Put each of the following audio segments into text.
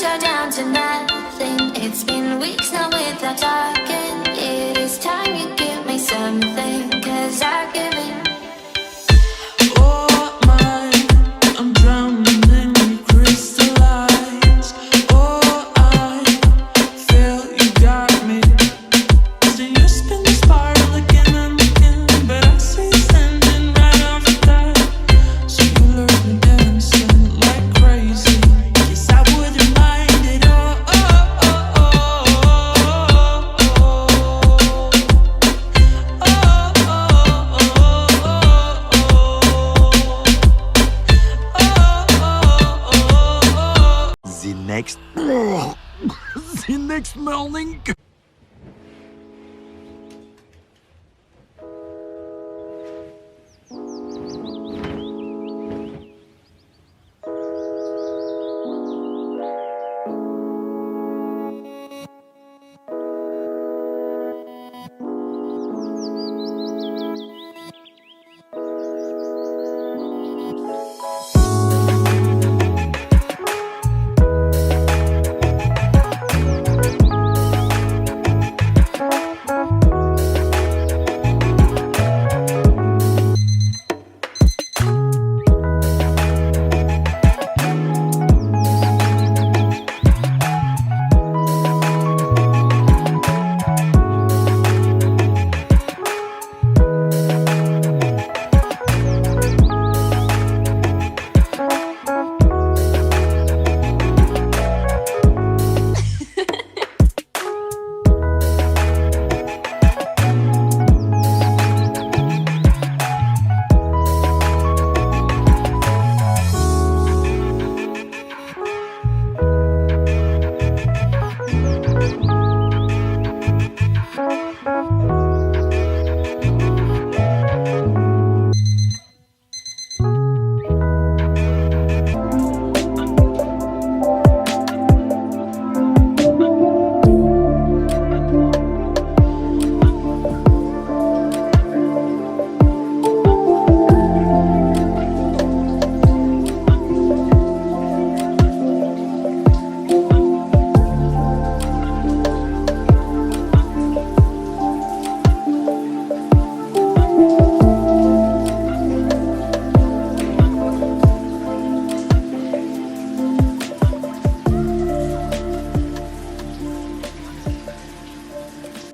are down to nothing. It's been weeks now without talking. It is time you give me something, 'cause I've given. Oh my, I'm drowning in your crystal eyes. Oh, I feel you got me. So you spin the spiral again and again, but I see you standing right off the bat. So you lure me dancing like crazy. Yes, I wouldn't mind it. Oh, oh, oh, oh, The next the next morning.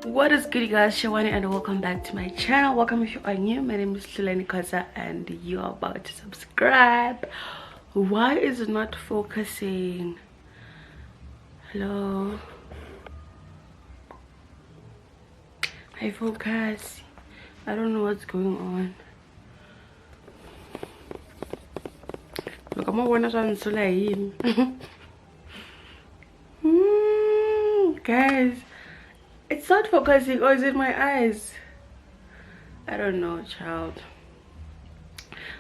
What is good, you guys? Hlu Lanie, and welcome back to my channel. Welcome if you are new. My name is Hlu Lanie, and you are about to subscribe. Why is it not focusing? Hello, hi, focus. I don't know what's going on. Look, I'm going to guys, it's not focusing, or is it my eyes? I don't know, child.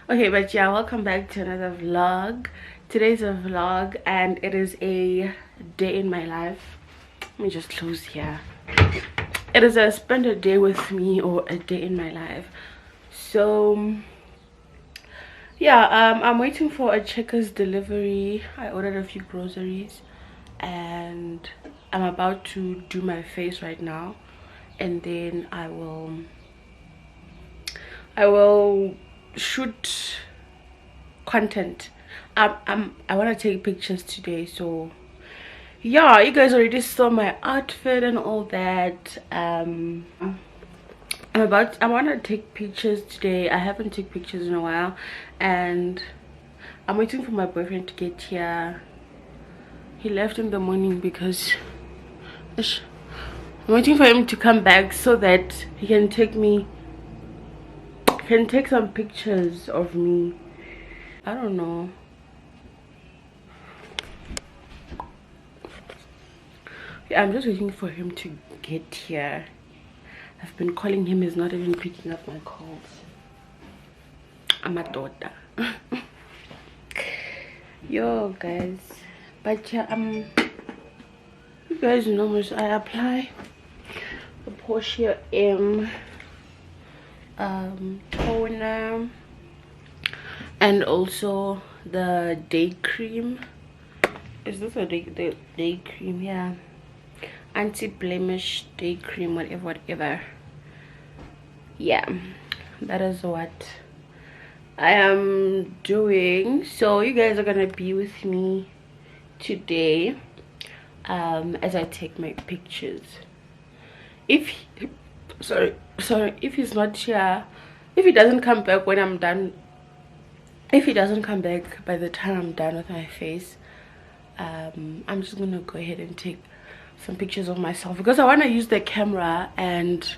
Okay, but yeah, welcome back to another vlog. Today's a vlog and it is a day in my life. Let me just close here. It is a spend a day with me, or a day in my life. So yeah, I'm waiting for a Checkers delivery. I ordered a few groceries and I'm about to do my face right now, and then I will shoot content. I want to take pictures today, so yeah, you guys already saw my outfit and all that. I want to take pictures today. I haven't taken pictures in a while, and I'm waiting for my boyfriend to get here. He left in the morning because I'm waiting for him to come back so that he can take some pictures of me. I don't know. Yeah, I'm just waiting for him to get here. I've been calling him, he's not even picking up my calls. I'm a daughter. Yo guys, but yeah, you guys know I apply the Porsche M toner and also the day cream is this a the day cream? Yeah, anti-blemish day cream, whatever. Yeah, that is what I am doing. So you guys are gonna be with me today as I take my pictures. If sorry, if he's not here, if he doesn't come back when I'm done, if he doesn't come back by the time I'm done with my face, I'm just gonna go ahead and take some pictures of myself because I want to use the camera, and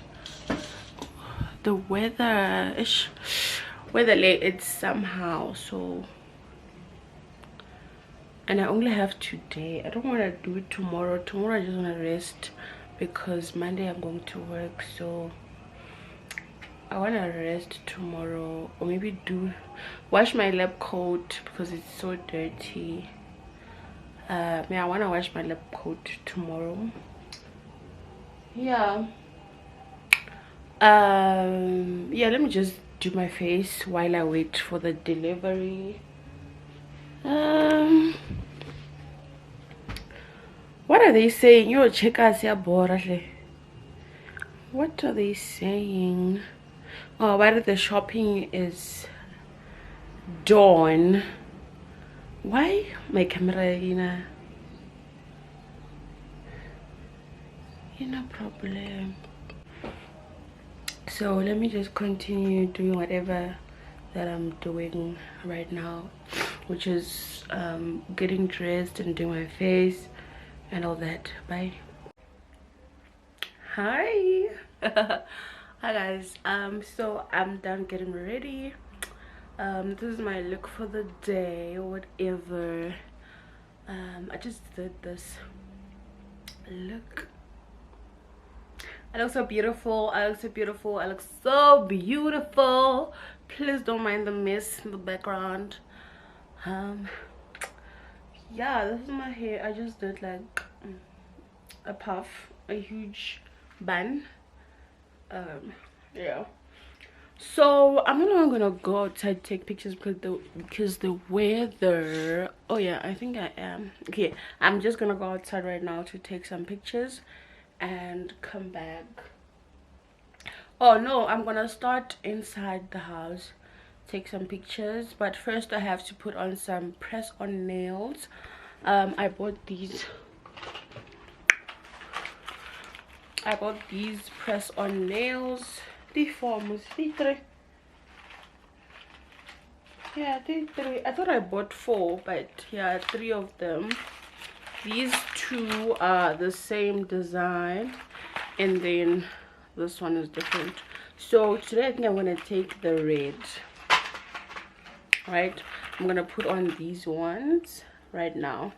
the weather it's somehow so, and I only have today. I don't want to do it tomorrow. Tomorrow I just want to rest because Monday I'm going to work, so I want to rest tomorrow, or maybe wash my lab coat because it's so dirty. Yeah, I want to wash my lab coat tomorrow. Yeah. Yeah, let me just do my face while I wait for the delivery. What are they saying? Yo, check us here, what are they saying? Oh, why the shopping is done. Why my camera in a problem? So let me just continue doing whatever that I'm doing right now, which is getting dressed and doing my face and all that. Bye. Hi. Hi guys. So I'm done getting ready. This is my look for the day or whatever. I just did this look. I look so beautiful. I look so beautiful. I look so beautiful. Please don't mind the mess in the background. Yeah, this is my hair. I just did like a puff, a huge bun. Yeah. So I'm not gonna go outside take pictures because the weather. Oh yeah, I think I am. Okay, I'm just gonna go outside right now to take some pictures and come back. Oh no, I'm gonna start inside the house, take some pictures, but first I have to put on some press on nails. I bought these press on nails. The forms, the three. Yeah, the three. I thought I bought 4, but yeah, 3 of them. These 2 are the same design, and then this one is different. So today I think I'm gonna take the red. Right, I'm gonna put on these ones right now.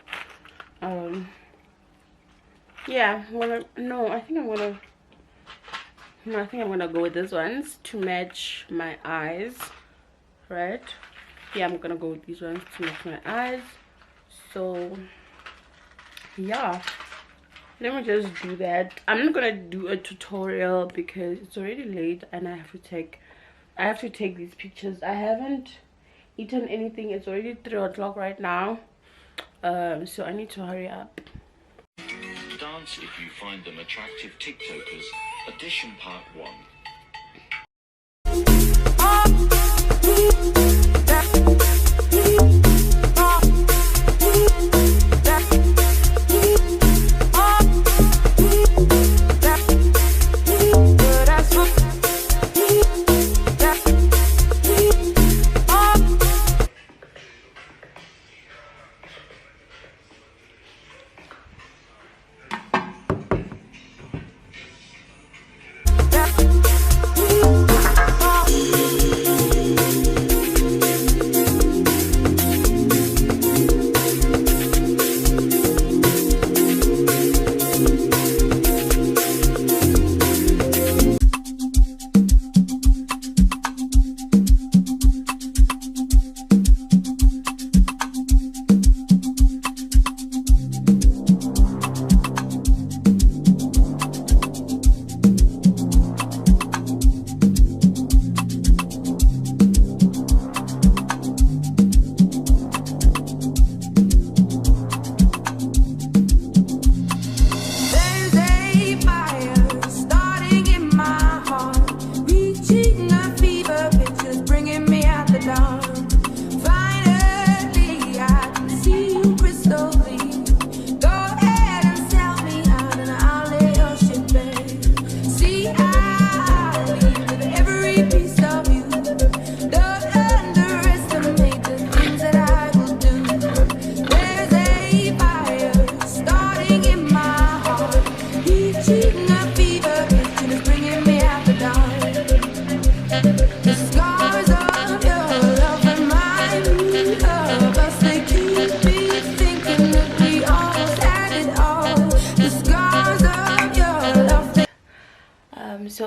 Yeah, I think I'm gonna go with these ones to match my eyes. Right, yeah, I'm gonna go with these ones to match my eyes. So yeah, let me just do that. I'm not gonna do a tutorial because it's already late and I have to take these pictures. I haven't eaten anything. It's already 3 o'clock right now, so I need to hurry up. Dance if you find them attractive TikTokers. Edition Part 1. Yeah.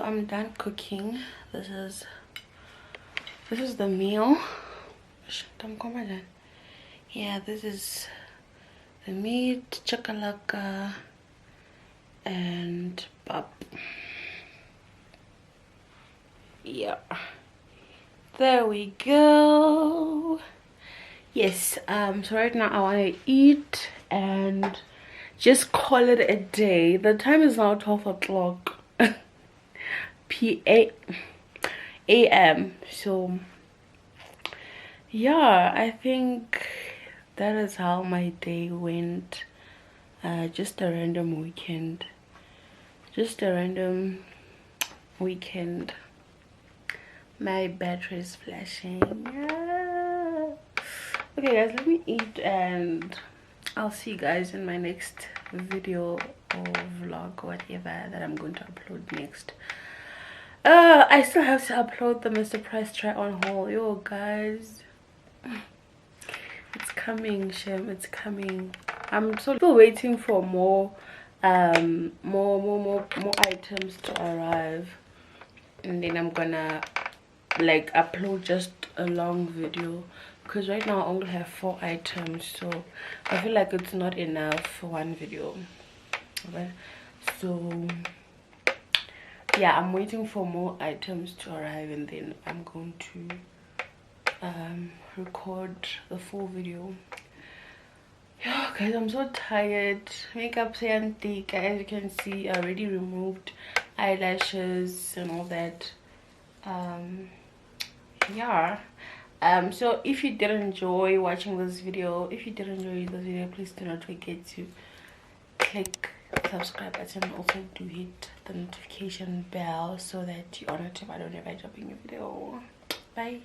I'm done cooking. This is the meal. Yeah, this is the meat, chakalaka, and pap. Yeah, there we go. Yes, so right now I want to eat and just call it a day. The time is now 12 o'clock a.m. So yeah, I think that is how my day went. Just a random weekend. My battery is flashing. Yeah. Okay guys, let me eat and I'll see you guys in my next video or vlog, whatever that I'm going to upload next. I still have to upload the Mr. Price try on haul. Yo guys, it's coming, Shem, it's coming. I'm still waiting for more items to arrive, and then I'm gonna like upload just a long video, because right now I only have 4 items, so I feel like it's not enough for one video. Okay, so yeah, I'm waiting for more items to arrive, and then I'm going to record the full video. Yeah guys, I'm so tired. Makeup's thick, as you can see. I already removed eyelashes and all that. Yeah, so if you did enjoy watching this video, please do not forget to click the subscribe button. Also do hit the notification bell so that you are notified whenever I drop a new video. Bye.